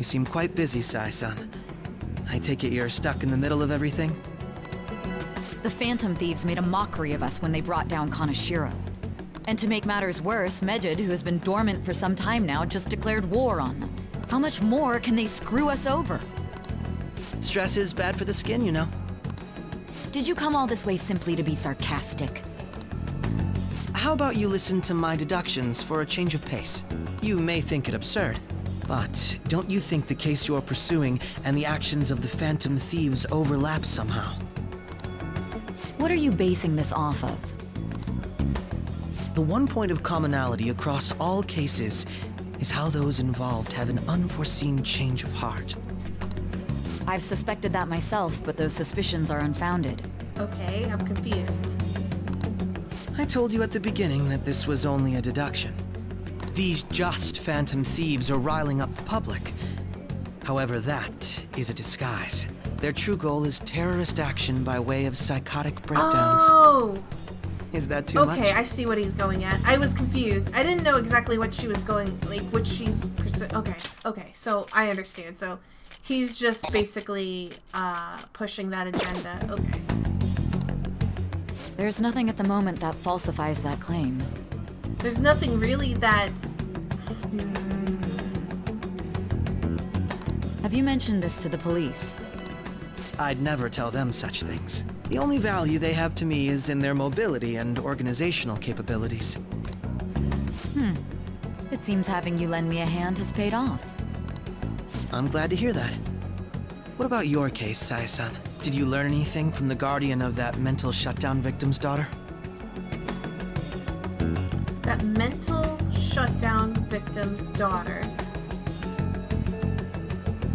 You seem quite busy, Sai-san. I take it you're stuck in the middle of everything? The Phantom Thieves made a mockery of us when they brought down Kaneshiro. And to make matters worse, Medjed, who has been dormant for some time now, just declared war on them. How much more can they screw us over? Stress is bad for the skin, you know. Did you come all this way simply to be sarcastic? How about you listen to my deductions for a change of pace? You may think it absurd, but don't you think the case you're pursuing and the actions of the Phantom Thieves overlap somehow? What are you basing this off of? The one point of commonality across all cases is how those involved have an unforeseen change of heart. I've suspected that myself, but those suspicions are unfounded. Okay, I'm confused. I told you at the beginning that this was only a deduction. These just Phantom Thieves are riling up the public. However, that is a disguise. Their true goal is terrorist action by way of psychotic breakdowns. Oh! Is that too much? Okay, I see what he's going at. I was confused. I didn't know exactly what she was going, like, what she's... Okay, so I understand. So he's just basically pushing that agenda. Okay. There's nothing at the moment that falsifies that claim. There's nothing really that... Have you mentioned this to the police? I'd never tell them such things. The only value they have to me is in their mobility and organizational capabilities. It seems having you lend me a hand has paid off. I'm glad to hear that. What about your case, Sai-san? Did you learn anything from the guardian of that mental shutdown victim's daughter? That mental shutdown victim's daughter.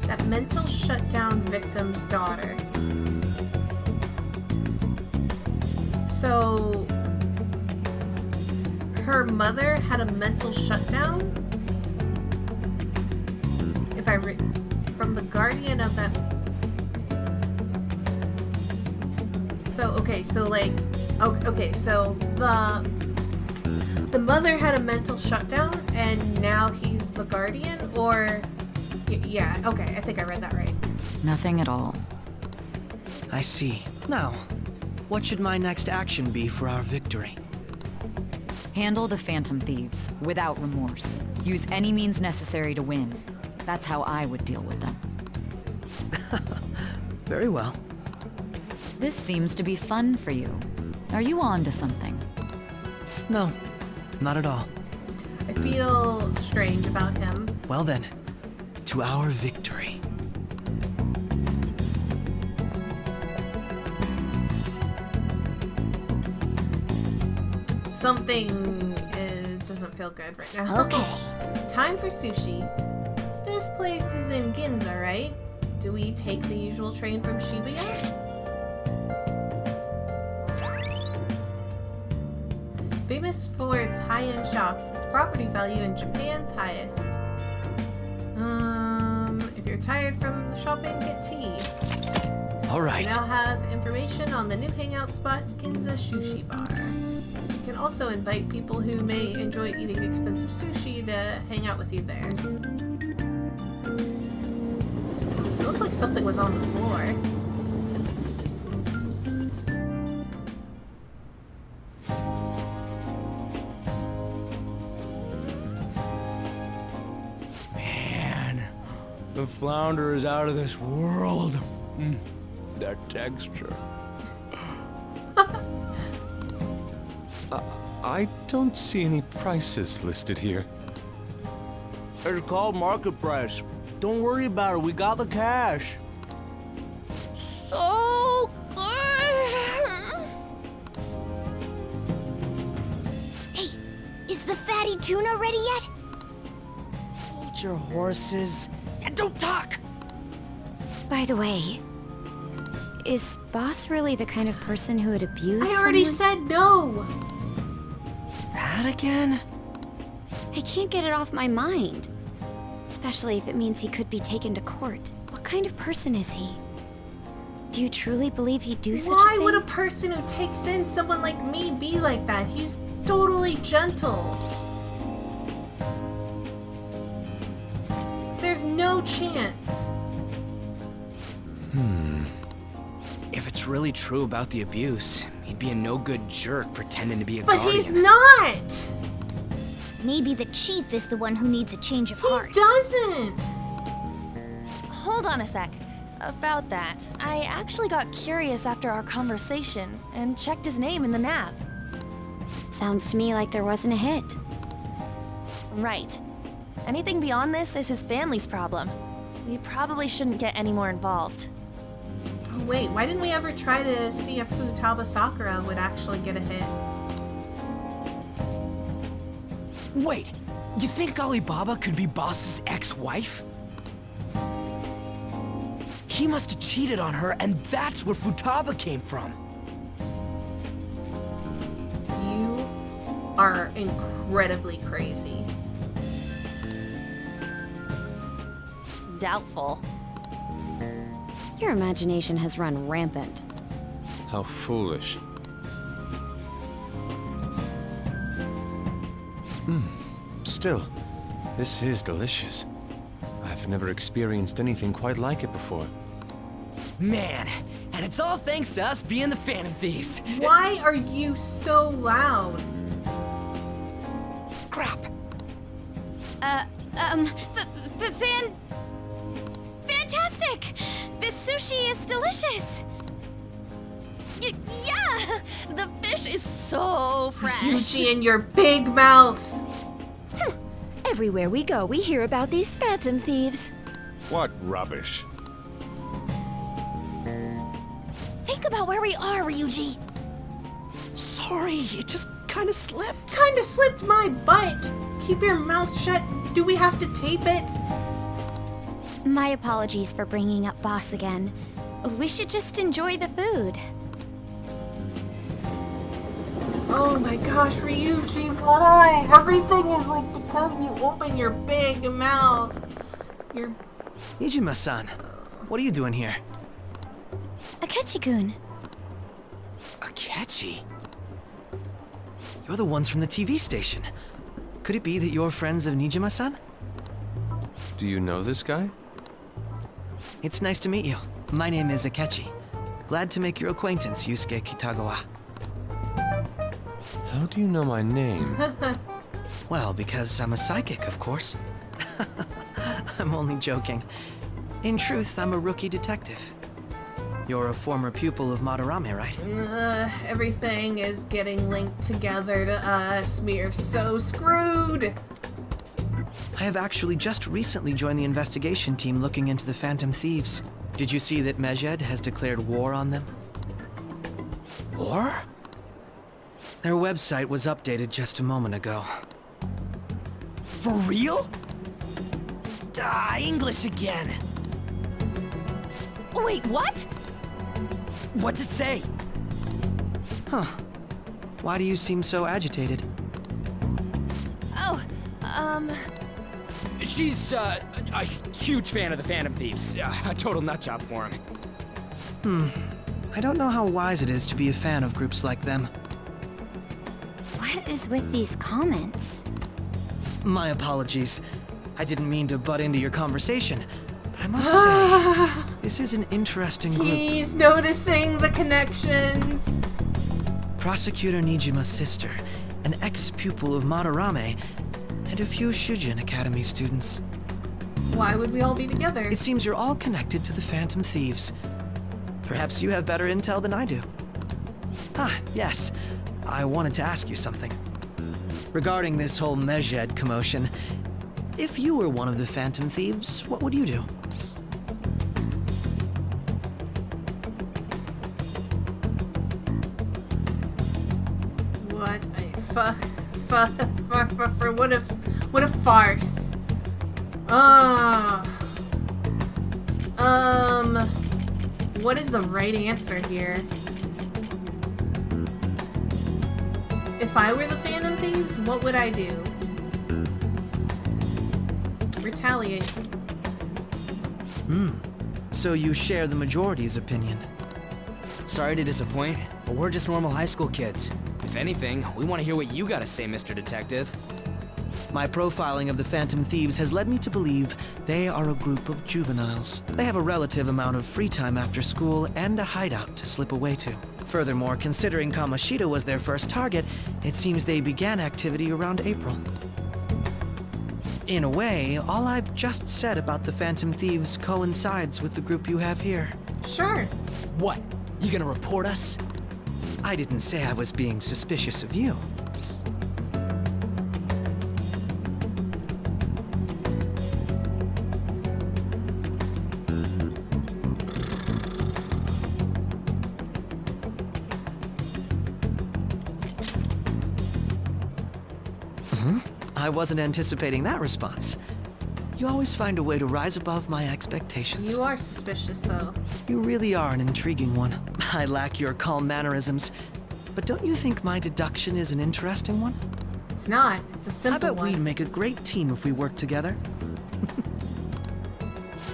That mental shutdown victim's daughter. So, her mother had a mental shutdown? If I read from the guardian of that. So, okay, so like, okay, so the mother had a mental shutdown and now he's the guardian, or, yeah, okay, I think I read that right. Nothing at all. I see. Now, what should my next action be for our victory? Handle the Phantom Thieves, without remorse. Use any means necessary to win. That's how I would deal with them. Very well. This seems to be fun for you. Are you on to something? No, not at all. I feel strange about him. Well then, to our victory. Something doesn't feel good right now. Okay. Time for sushi. This place is in Ginza, right? Do we take the usual train from Shibuya? Famous for its high-end shops, its property value in Japan's highest. If you're tired from the shopping, get tea. All right. We now have information on the new hangout spot, Ginza Sushi Bar. You can also invite people who may enjoy eating expensive sushi to hang out with you there. It looked like something was on the floor. Man, the flounder is out of this world. That texture. I don't see any prices listed here. It's called market price. Don't worry about it, we got the cash. So good. Hey, is the fatty tuna ready yet? Hold your horses and don't talk! By the way, is Boss really the kind of person who would abuse I already someone? said no! That again? I can't get it off my mind. Especially if it means he could be taken to court. What kind of person is he? Do you truly believe he'd do such a Why thing? would a person who takes in someone like me be like that? He's totally gentle. There's no chance. If it's really true about the abuse, he'd be a no-good jerk pretending to be a But guardian. he's not! Maybe the chief is the one who needs a change of heart. He doesn't! Hold on a sec. About that, I actually got curious after our conversation and checked his name in the nav. Sounds to me like there wasn't a hit. Right. Anything beyond this is his family's problem. We probably shouldn't get any more involved. Oh, wait, why didn't we ever try to see if Futaba Sakura would actually get a hit? Wait, you think Alibaba could be Boss's ex-wife? He must have cheated on her, and that's where Futaba came from. You are incredibly crazy. Doubtful. Your imagination has run rampant. How foolish. Still, this is delicious. I've never experienced anything quite like it before. Man, and it's all thanks to us being the Phantom Thieves. Why are you so loud? Crap. Fantastic! This sushi is delicious! Yeah! The fish is so fresh. Yuji in your big mouth. Everywhere we go, we hear about these phantom thieves. What rubbish. Think about where we are, Ryuji. Sorry, it just kind of slipped. Kinda slipped my butt. Keep your mouth shut. Do we have to tape it? My apologies for bringing up Boss again. We should just enjoy the food. Oh my gosh, Ryuji, why? Everything is like because you open your big mouth. Your Nijima-san, what are you doing here? Akechi-kun. Akechi? You're the ones from the TV station. Could it be that you're friends of Nijima-san? Do you know this guy? It's nice to meet you. My name is Akechi. Glad to make your acquaintance, Yusuke Kitagawa. How do you know my name? Well, because I'm a psychic, of course. I'm only joking. In truth, I'm a rookie detective. You're a former pupil of Madarame, right? everything is getting linked together to us. We are so screwed. I have actually just recently joined the investigation team looking into the Phantom Thieves. Did you see that Medjed has declared war on them? War? Their website was updated just a moment ago. For real? English again! Wait, what? What's it say? Huh. Why do you seem so agitated? Oh, She's, a huge fan of the Phantom Thieves. A total nutjob for him. I don't know how wise it is to be a fan of groups like them. What is with these comments? My apologies. I didn't mean to butt into your conversation, but I must say, this is an interesting group. He's noticing the connections. Prosecutor Nijima's sister, an ex-pupil of Madarame, and a few Shujin Academy students. Why would we all be together? It seems you're all connected to the Phantom Thieves. Perhaps you have better intel than I do. Yes. I wanted to ask you something. Regarding this whole Medjed commotion, if you were one of the Phantom Thieves, what would you do? What a what a farce. What is the right answer here? If I were the Phantom Thieves, what would I do? Retaliate. So you share the majority's opinion. Sorry to disappoint, but we're just normal high school kids. If anything, we want to hear what you gotta say, Mr. Detective. My profiling of the Phantom Thieves has led me to believe they are a group of juveniles. They have a relative amount of free time after school and a hideout to slip away to. Furthermore, considering Kamoshida was their first target, it seems they began activity around April. In a way, all I've just said about the Phantom Thieves coincides with the group you have here. Sure. What? You gonna report us? I didn't say I was being suspicious of you. I wasn't anticipating that response. You always find a way to rise above my expectations. You are suspicious, though. You really are an intriguing one. I lack your calm mannerisms, but don't you think my deduction is an interesting one? It's not. It's a simple I bet one. we'd make a great team if we worked together.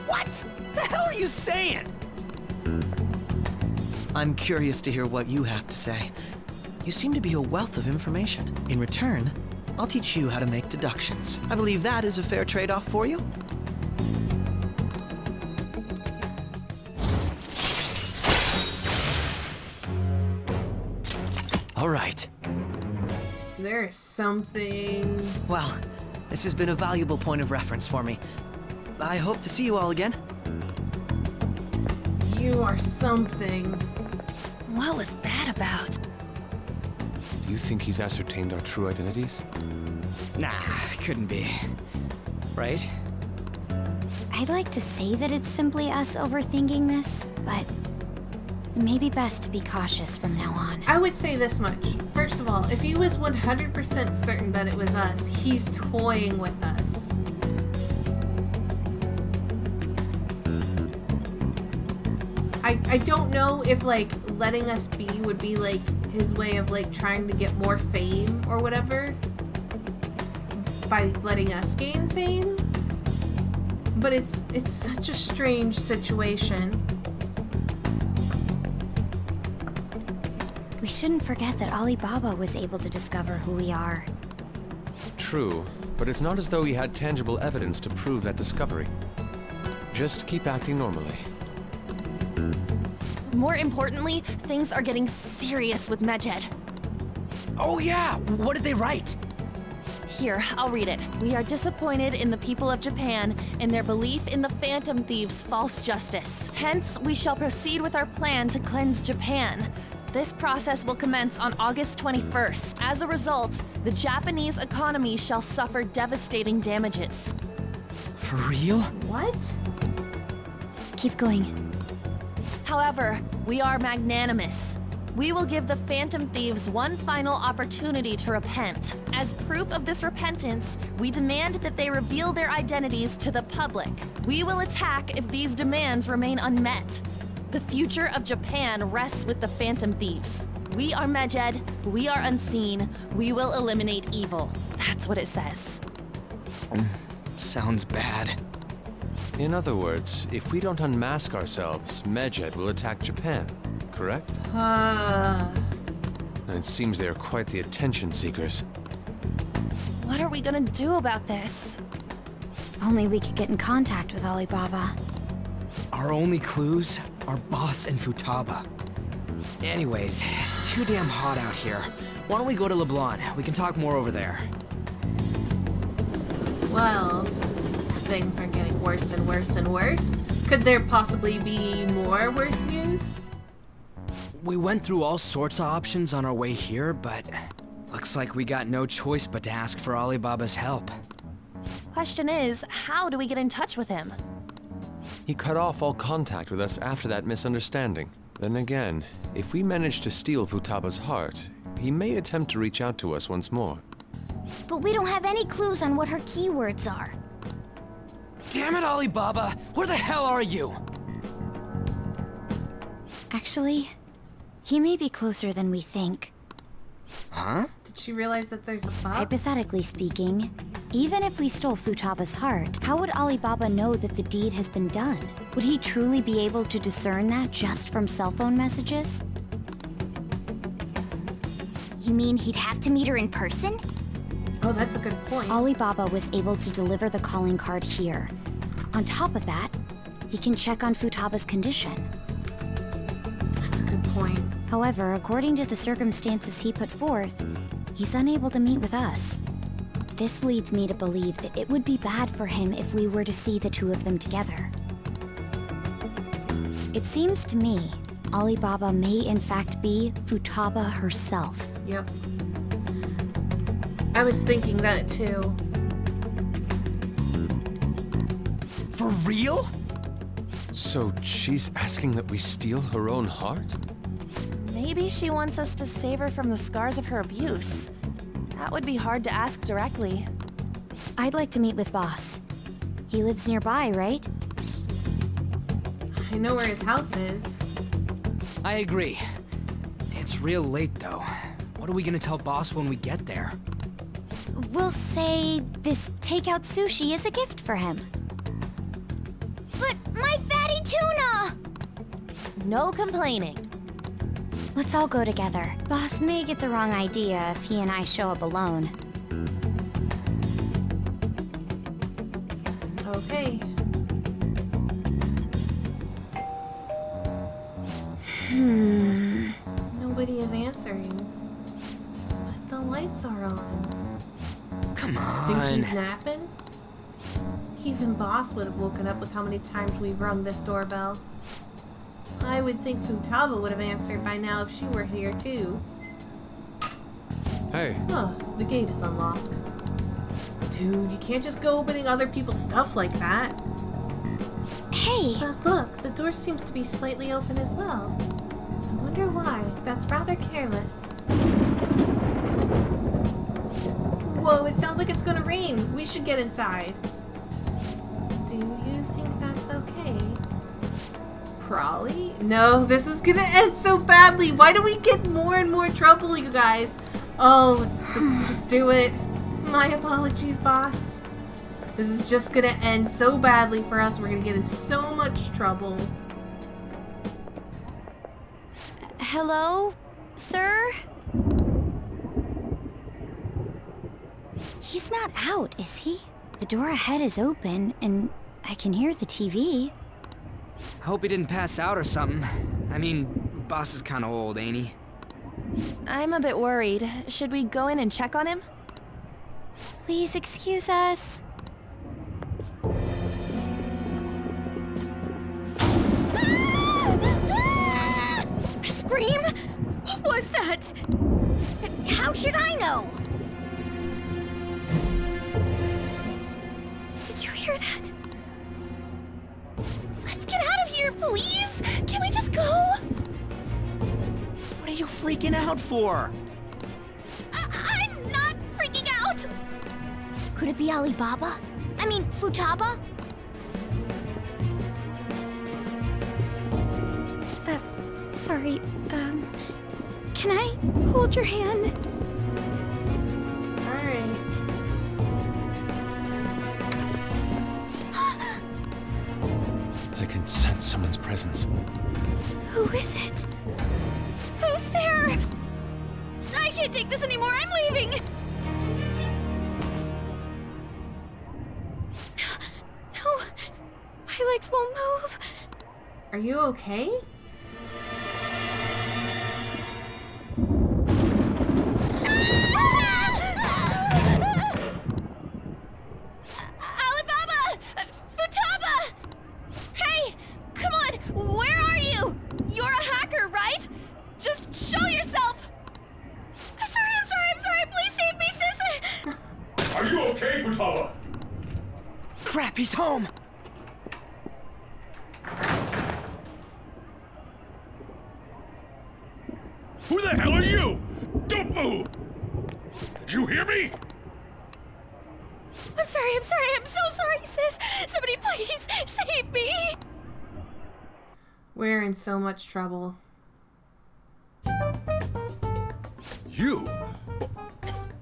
What the hell are you saying? I'm curious to hear what you have to say. You seem to be a wealth of information. In return, I'll teach you how to make deductions. I believe that is a fair trade-off for you. All right. There's something... Well, this has been a valuable point of reference for me. I hope to see you all again. You are something. What was that about? Do you think he's ascertained our true identities? Nah, couldn't be. Right? I'd like to say that it's simply us overthinking this, but it may be best to be cautious from now on. I would say this much. First of all, if he was 100% certain that it was us, he's toying with us. I don't know if, like, letting us be would be, like, his way of, like, trying to get more fame or whatever by letting us gain fame. But it's such a strange situation. We shouldn't forget that Alibaba was able to discover who we are. True, but it's not as though he had tangible evidence to prove that discovery. Just keep acting normally. More importantly, things are getting serious with Medjed. Oh yeah, what did they write? Here, I'll read it. We are disappointed in the people of Japan in their belief in the Phantom Thieves' false justice. Hence, we shall proceed with our plan to cleanse Japan. This process will commence on August 21st. As a result, the Japanese economy shall suffer devastating damages. For real? What? Keep going. However, we are magnanimous. We will give the Phantom Thieves one final opportunity to repent. As proof of this repentance, we demand that they reveal their identities to the public. We will attack if these demands remain unmet. The future of Japan rests with the Phantom Thieves. We are Medjed, we are unseen, we will eliminate evil. That's what it says. Sounds bad. In other words, if we don't unmask ourselves, Medjed will attack Japan, correct? It seems they are quite the attention seekers. What are we gonna do about this? Only we could get in contact with Alibaba. Our only clues are Boss and Futaba. Anyways, it's too damn hot out here. Why don't we go to LeBlanc? We can talk more over there. Well, things are getting worse and worse and worse. Could there possibly be more worse news? We went through all sorts of options on our way here, but looks like we got no choice but to ask for Alibaba's help. Question is, how do we get in touch with him? He cut off all contact with us after that misunderstanding. Then again, if we manage to steal Futaba's heart, he may attempt to reach out to us once more. But we don't have any clues on what her keywords are. Damn it, Alibaba! Where the hell are you? Actually, he may be closer than we think. Huh? Did she realize that there's a bug? Hypothetically speaking, even if we stole Futaba's heart, how would Alibaba know that the deed has been done? Would he truly be able to discern that just from cell phone messages? You mean he'd have to meet her in person? Oh, that's a good point. Alibaba was able to deliver the calling card here. On top of that, he can check on Futaba's condition. That's a good point. However, according to the circumstances he put forth, he's unable to meet with us. This leads me to believe that it would be bad for him if we were to see the two of them together. It seems to me, Alibaba may in fact be Futaba herself. Yep. I was thinking that too. For real? So she's asking that we steal her own heart? Maybe she wants us to save her from the scars of her abuse. That would be hard to ask directly. I'd like to meet with Boss. He lives nearby, right? I know where his house is. I agree. It's real late, though. What are we gonna tell Boss when we get there? We'll say this takeout sushi is a gift for him. But my fatty tuna! No complaining. Let's all go together. Boss may get the wrong idea if he and I show up alone. Okay. Nobody is answering. But the lights are on. Come Think on. he's napping? Even Boss would have woken up with how many times we've rung this doorbell. I would think Futaba would have answered by now if she were here too. Hey, Oh, the gate is unlocked. Dude, you can't just go opening other people's stuff like that. Hey! But look, the door seems to be slightly open as well. I wonder why. That's rather careless. Whoa, it sounds like it's gonna rain. We should get inside. Do you think that's okay? Probably? No, this is gonna end so badly. Why do we get more and more trouble, you guys? Oh, let's just do it. My apologies, boss. This is just gonna end so badly for us. We're gonna get in so much trouble. Hello, sir? He's not out, is he? The door ahead is open, and I can hear the TV. I hope he didn't pass out or something. I mean, Boss is kinda old, ain't he? I'm a bit worried. Should we go in and check on him? Please excuse us. Scream? What was that? How should I know? Did you hear that? Let's get out of here, please! Can we just go? What are you freaking out for? I'm not freaking out! Could it be Alibaba? I mean, Futaba? Sorry, can I hold your hand? Alright. I can sense someone's presence. Who is it? Who's there? I can't take this anymore, I'm leaving! No, my legs won't move. Are you okay? Alibaba! Futaba! Hey! Come on! Where are you? You're a hacker, right? Just show yourself! I'm sorry! Please save me, sis! Are you okay, Futaba? Crap, he's home! Who the hell are you? Don't move! Did you hear me? I'm so sorry, sis! Somebody please save me! We're in so much trouble. You?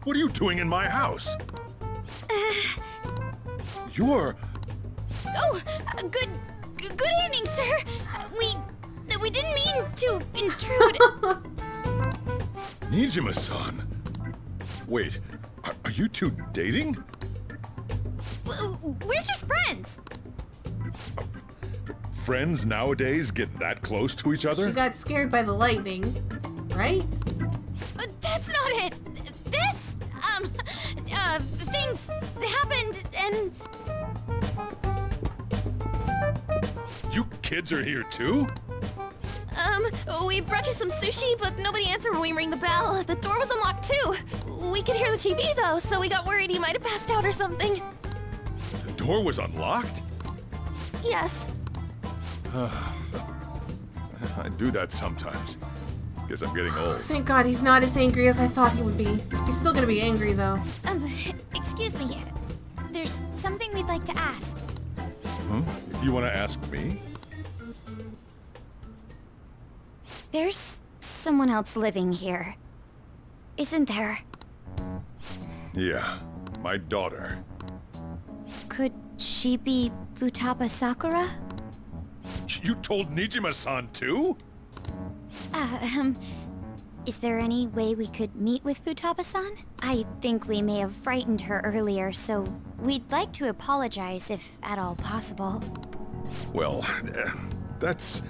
What are you doing in my house? You're... Oh, good evening, sir. We didn't mean to intrude. Nijima-san. Wait, are Are you two dating? We're just friends. Friends nowadays get that close to each other? She got scared by the lightning, right? That's not it. This, things happened and... You kids are here too? We brought you some sushi, but nobody answered when we rang the bell. The door was unlocked too. We could hear the TV though, so we got worried he might have passed out or something. The door was unlocked? Yes. I do that sometimes. Guess I'm getting old. Thank God he's not as angry as I thought he would be. He's still gonna be angry though. Excuse me. There's something we'd like to ask. Huh? You want to ask me? There's someone else living here, isn't there? Yeah, my daughter. Could she be Futaba Sakura? You told Nijima-san too? Is there any way we could meet with Futaba-san? I think we may have frightened her earlier, so we'd like to apologize if at all possible. Well, that's...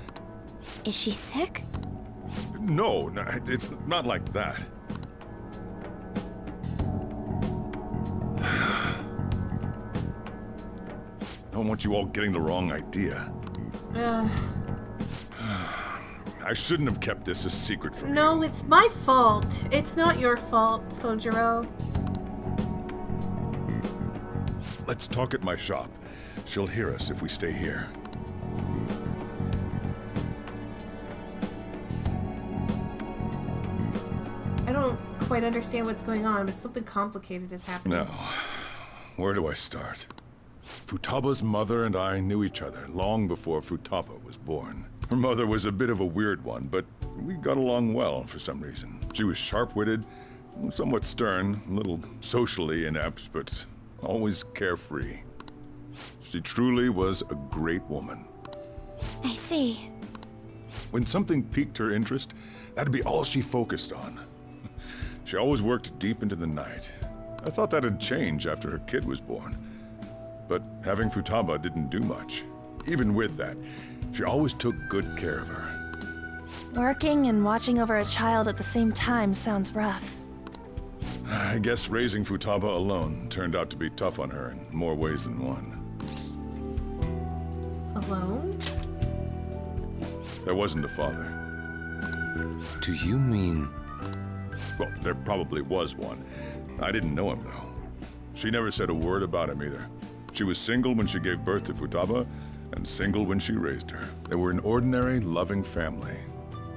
Is she sick? No, it's not like that. I don't want you all getting the wrong idea. I shouldn't have kept this a secret from you. No, it's my fault. It's not your fault, Sojiro. Let's talk at my shop. She'll hear us if we stay here. I don't quite understand what's going on, but something complicated is happening. Now, where do I start? Futaba's mother and I knew each other long before Futaba was born. Her mother was a bit of a weird one, but we got along well for some reason. She was sharp-witted, somewhat stern, a little socially inept, but always carefree. She truly was a great woman. I see. When something piqued her interest, that'd be all she focused on. She always worked deep into the night. I thought that'd change after her kid was born. But having Futaba didn't do much. Even with that, she always took good care of her. Working and watching over a child at the same time sounds rough. I guess raising Futaba alone turned out to be tough on her in more ways than one. Alone? There wasn't a father. Do you mean... Well, there probably was one. I didn't know him, though. She never said a word about him either. She was single when she gave birth to Futaba, and single when she raised her. They were an ordinary, loving family.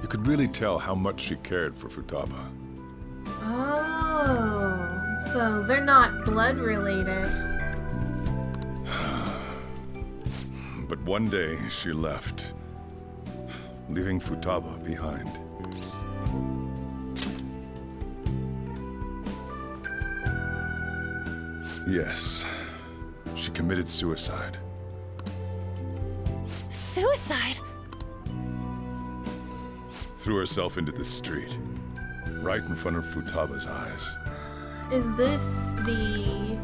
You could really tell how much she cared for Futaba. Oh, so they're not blood related. But one day, she left, leaving Futaba behind. Yes, she committed suicide. Suicide? Threw herself into the street, right in front of Futaba's eyes. Is this the...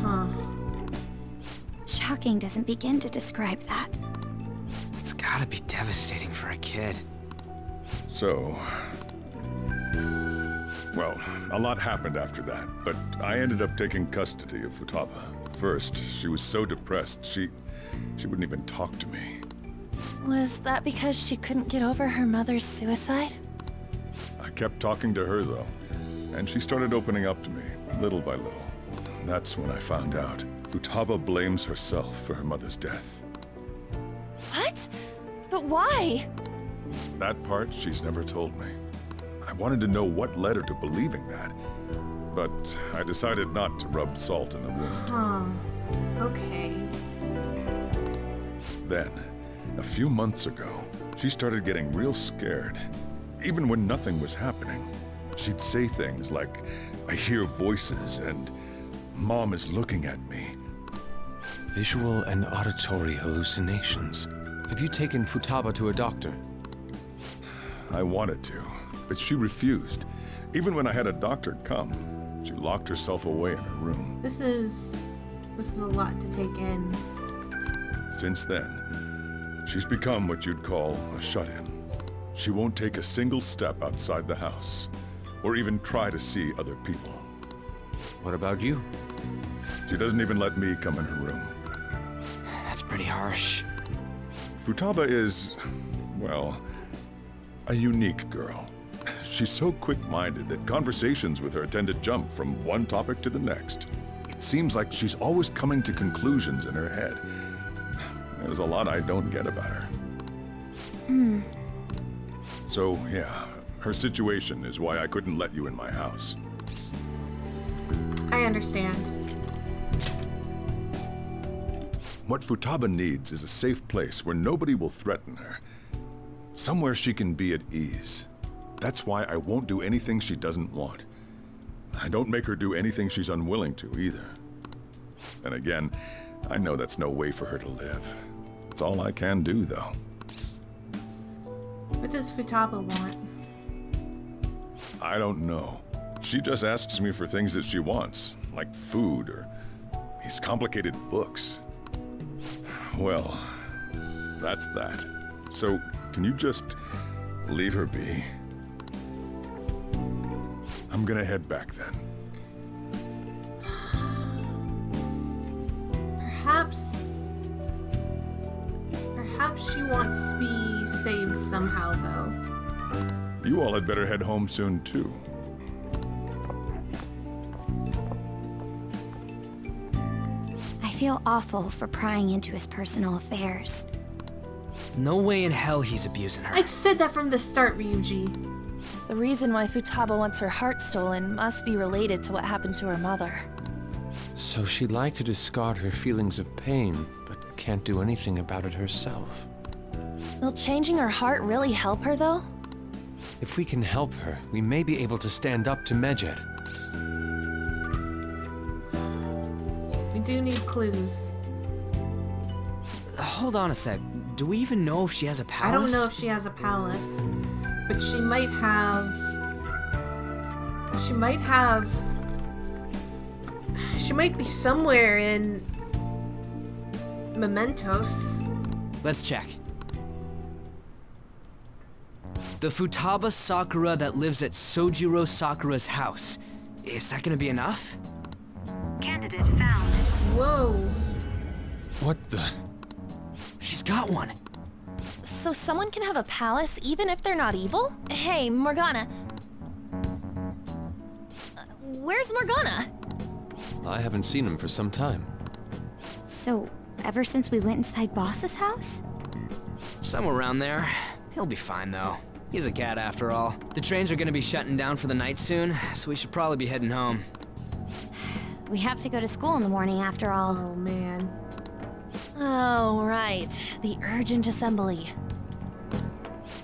Huh. Shocking doesn't begin to describe that. It's gotta be devastating for a kid. So... Well, a lot happened after that, but I ended up taking custody of Futaba. First, she was so depressed, she wouldn't even talk to me. Was that because she couldn't get over her mother's suicide? I kept talking to her, though, and she started opening up to me, little by little. That's when I found out. Futaba blames herself for her mother's death. What? But why? That part she's never told me. I wanted to know what led her to believing that, but I decided not to rub salt in the wound. Huh. Okay. Then, a few months ago, she started getting real scared. Even when nothing was happening, she'd say things like, "I hear voices," and "Mom is looking at me." Visual and auditory hallucinations. Have you taken Futaba to a doctor? I wanted to, but she refused, even when I had a doctor come. She locked herself away in her room. This is a lot to take in. Since then, she's become what you'd call a shut-in. She won't take a single step outside the house, or even try to see other people. What about you? She doesn't even let me come in her room. That's pretty harsh. Futaba is, well, a unique girl. She's so quick-minded that conversations with her tend to jump from one topic to the next. It seems like she's always coming to conclusions in her head. There's a lot I don't get about her. So, yeah, her situation is why I couldn't let you in my house. I understand. What Futaba needs is a safe place where nobody will threaten her. Somewhere she can be at ease. That's why I won't do anything she doesn't want. I don't make her do anything she's unwilling to, either. And again, I know that's no way for her to live. It's all I can do, though. What does Futaba want? I don't know. She just asks me for things that she wants, like food or these complicated books. Well, that's that. So, can you just leave her be? I'm gonna head back then. Perhaps she wants to be saved somehow, though. You all had better head home soon, too. I feel awful for prying into his personal affairs. No way in hell he's abusing her. I said that from the start, Ryuji. The reason why Futaba wants her heart stolen must be related to what happened to her mother. So she'd like to discard her feelings of pain, but can't do anything about it herself. Will changing her heart really help her, though? If we can help her, we may be able to stand up to Medjed. We do need clues. Hold on a sec. Do we even know if she has a palace? I don't know if she has a palace, but she might have... She might be somewhere in Mementos. Let's check. The Futaba Sakura that lives at Sojiro Sakura's house. Is that gonna be enough? Candidate found. Whoa. What the? She's got one. So someone can have a palace even if they're not evil? Hey, Morgana. Where's Morgana? I haven't seen him for some time. So, ever since we went inside Boss's house? Somewhere around there. He'll be fine, though. He's a cat, after all. The trains are gonna be shutting down for the night soon, so we should probably be heading home. We have to go to school in the morning, after all. Oh, man. Oh, right. The urgent assembly.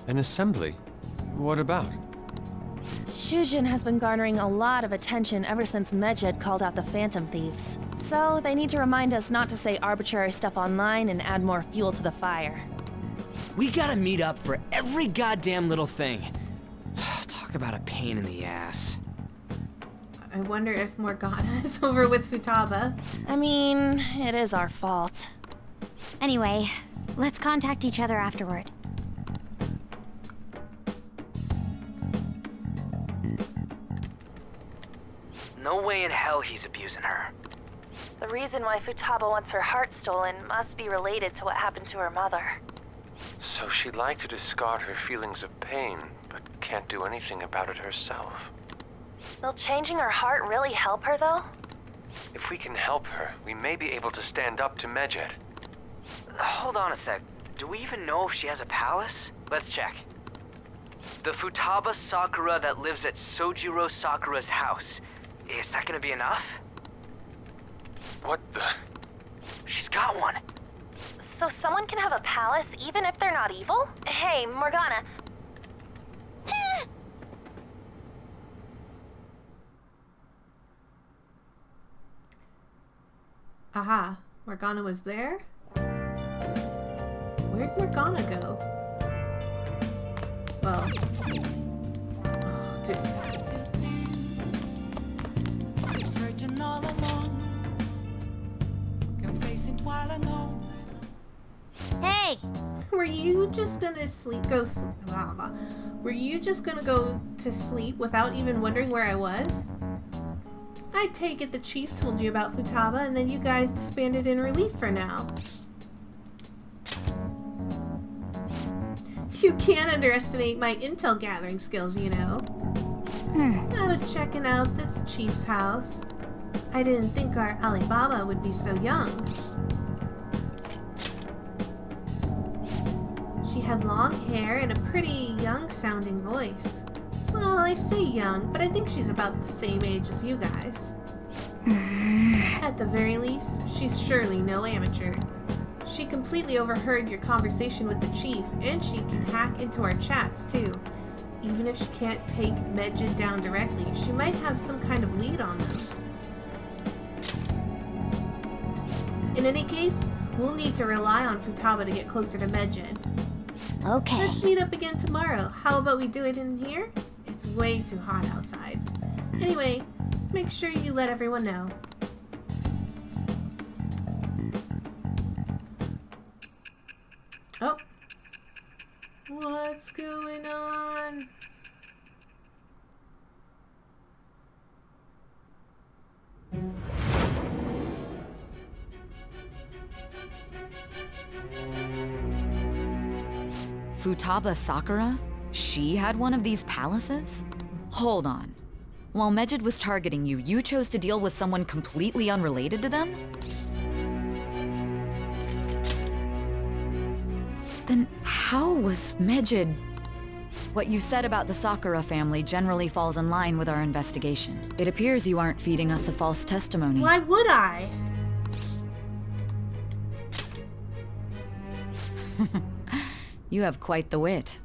An assembly? What about? Shujin has been garnering a lot of attention ever since Medjed called out the Phantom Thieves. So, they need to remind us not to say arbitrary stuff online and add more fuel to the fire. We gotta meet up for every goddamn little thing. Talk about a pain in the ass. I wonder if Morgana is over with Futaba. I mean, it is our fault. Anyway, let's contact each other afterward. No way in hell he's abusing her. The reason why Futaba wants her heart stolen must be related to what happened to her mother. So she'd like to discard her feelings of pain, but can't do anything about it herself. Will changing her heart really help her, though? If we can help her, we may be able to stand up to Medjed. Hold on a sec. Do we even know if she has a palace? Let's check. The Futaba Sakura that lives at Sojiro Sakura's house. Is that gonna be enough? What the? She's got one. So someone can have a palace even if they're not evil? Hey, Morgana. Aha, Morgana was there? Where'd Morgana go? Well... Oh, dude. Hey! Were you just gonna Were you just gonna go to sleep without even wondering where I was? I take it the chief told you about Futaba and then you guys disbanded in relief for now. You can't underestimate my intel gathering skills, you know. I was checking out this chief's house. I didn't think our Alibaba would be so young. She had long hair and a pretty young-sounding voice. Well, I say young, but I think she's about the same age as you guys. At the very least, she's surely no amateur. She completely overheard your conversation with the chief, and she can hack into our chats, too. Even if she can't take Medjed down directly, she might have some kind of lead on them. In any case, we'll need to rely on Futaba to get closer to Medjed. Okay. Let's meet up again tomorrow. How about we do it in here? It's way too hot outside. Anyway, make sure you let everyone know. Oh. What's going on? Futaba Sakura? She had one of these palaces? Hold on. While Medjed was targeting you, you chose to deal with someone completely unrelated to them? Then how was Medjed... What you said about the Sakura family generally falls in line with our investigation. It appears you aren't feeding us a false testimony. Why would I? You have quite the wit.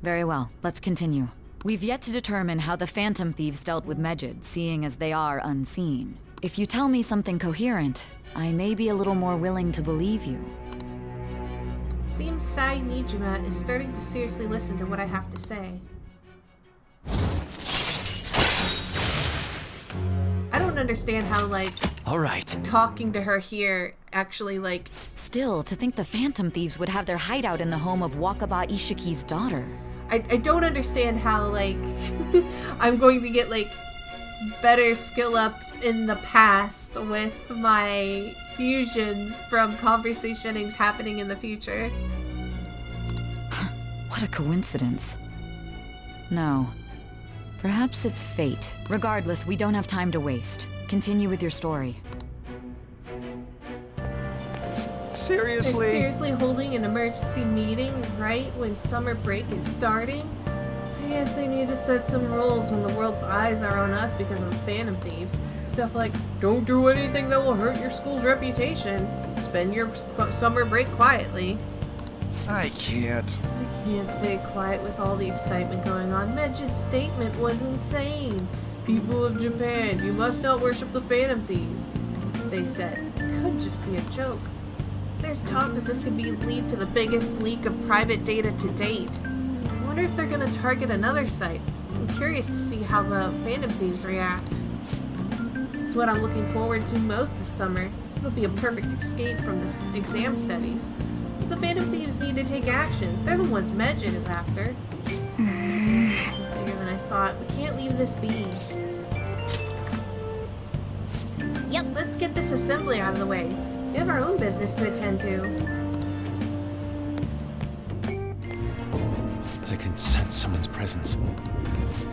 Very well, let's continue. We've yet to determine how the Phantom Thieves dealt with Medjed, seeing as they are unseen. If you tell me something coherent, I may be a little more willing to believe you. It seems Sai Nijima is starting to seriously listen to what I have to say. I don't understand how, like, All right. talking to her here actually, like... Still, to think the Phantom Thieves would have their hideout in the home of Wakaba Ishiki's daughter. I don't understand how, like, I'm going to get, like, better skill ups in the past with my fusions from conversationings happening in the future. What a coincidence. No. Perhaps it's fate. Regardless, we don't have time to waste. Continue with your story. Seriously? They're seriously holding an emergency meeting right when summer break is starting? I guess they need to set some rules when the world's eyes are on us because of the Phantom Thieves. Stuff like, don't do anything that will hurt your school's reputation. Spend your summer break quietly. I can't. I can't stay quiet with all the excitement going on. Medjed's statement was insane. People of Japan, you must not worship the Phantom Thieves. They said, it could just be a joke. There's talk that this could lead to the biggest leak of private data to date. I wonder if they're going to target another site. I'm curious to see how the Phantom Thieves react. It's what I'm looking forward to most this summer. It'll be a perfect escape from this exam studies. But the Phantom Thieves need to take action. They're the ones Medjed is after. This is bigger than I thought. We can't leave this be. Yep. Let's get this assembly out of the way. We have our own business to attend to. I can sense someone's presence.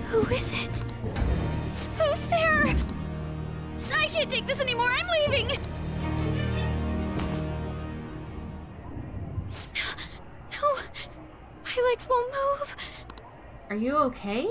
Who is it? Who's there? I can't take this anymore. I'm leaving. No, my legs won't move. Are you okay?